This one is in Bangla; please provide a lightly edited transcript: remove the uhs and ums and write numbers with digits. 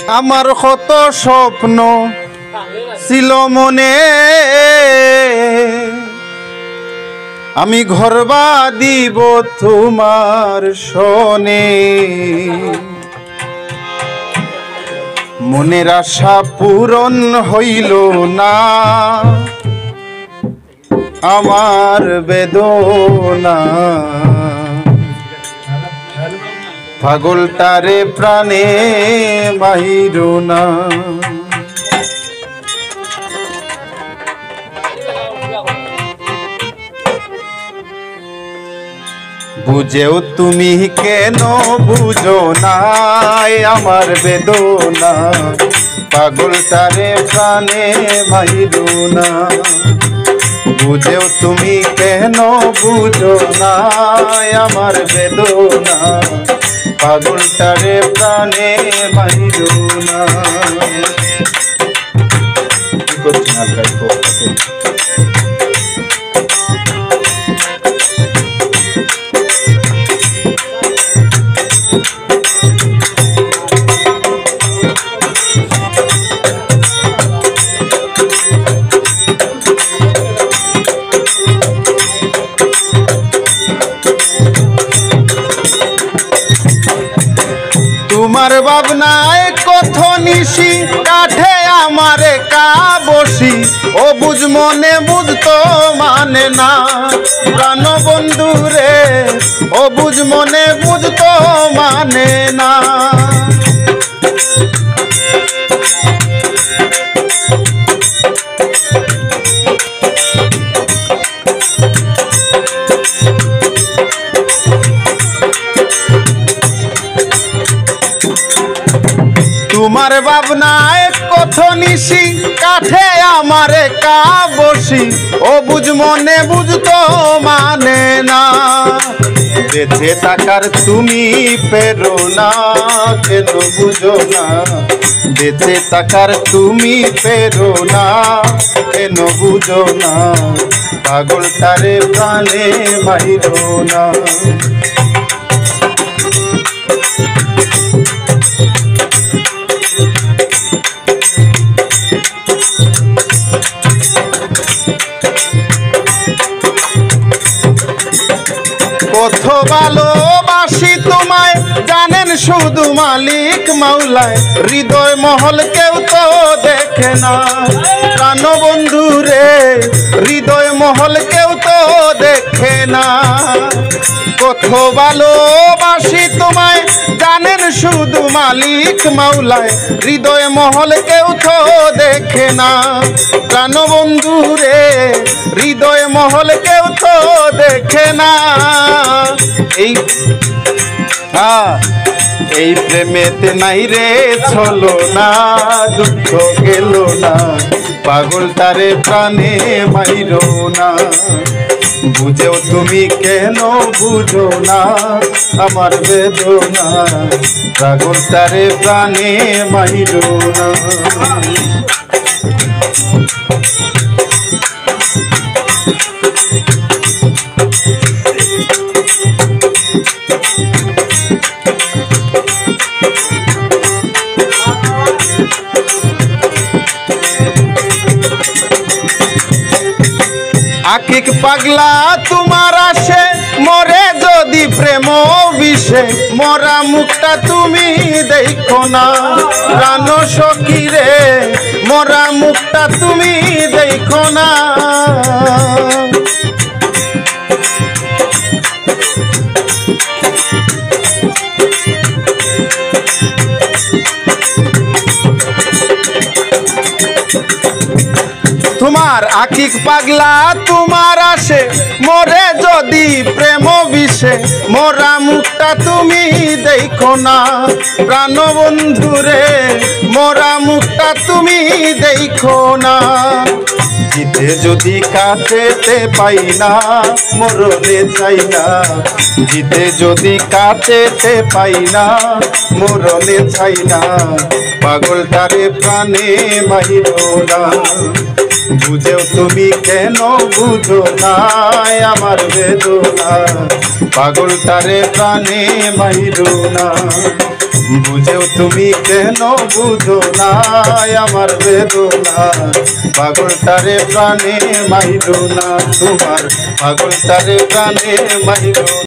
আমার কত স্বপ্ন ছিল মনে, আমি ঘর বাঁধিব তোমার শোনে। মনের আশা পূরণ হইল না, আমার বেদনা পাগলটারে প্রাণে বাহিরো না। বুঝেও তুমি কেন বুঝো না আমার বেদনা, পাগলটারে প্রাণে বাহিরো না। বুঝেও তুমি কেন বুঝো না আমার বেদনা, পাগলটারে প্রাণে বাহিরো না। কি করছেন হালকা তোমার ভাবনায় কত নিশি কাঠে আমারে কা বসি, ও বুঝ মনে বুঝতো মানে না প্রাণ বন্ধু রে, ও বুঝ মনে বুঝতো মানে না। তোমার ভাবনায় কত নিশি কাঠে আমারে কা বসি, ও বুঝ মনে বুঝতো মানে না। বেঁচে থাকার তুমি পেরো না কেন বুঝো না, বেঁচে থাকার তুমি পেরো না কেন বুঝো না, পাগলটারে প্রাণে বাহিরো না। কত ভালোবাসি তোমায় জানেন শুধু মালিক মাওলায়, হৃদয় মহল কেউ তো দেখে না প্রাণ বন্ধু রে, হৃদয় মহল কেউ তো দেখে না। কত ভালোবাসি তোমায় জানেন শুধু মালিক মাওলায়, হৃদয় মহল কেউ তো দেখে না প্রাণ বন্ধু রে, হৃদয় মহল কেউ তো দেখে না। এই প্রেমেতে নাই রে ছলো না, দুঃখ গেল না, পাগলটারে প্রাণে মাইরো না। বুঝেও তুমি কেন বুঝো না আমার বেদনা, পাগলটারে প্রাণে মাইরো না। আকিক পাগলা তোমার আসে মরে যদি প্রেম বিষে, মরা মুখটা তুমি দেখো না প্রাণ সখী রে, মরা মুখটা তুমি দেখো না। তোমার আকিক পাগলা তোমার আসে মরে যদি প্রেম বিষে, মোরা মুখটা তুমি দেখো না প্রাণ বন্ধু রে, মোরা মুখটা তুমি দেখো না। জিতে যদি কাটেতে পাই না মরণে চাই না, জিতে যদি কাটেতে পাই না মরণে চাই না, পাগলটারে প্রাণে বাহিরো না। বুঝেও তুমি কেন বুঝো না আমার বেদনা, পাগলটারে প্রাণে বাহিরো না। বুঝেও তুমি কেন বুঝো না আমার বেদনা পাগলটারে প্রাণে মাইলো না তোমার পাগলটারে প্রাণে মাইলো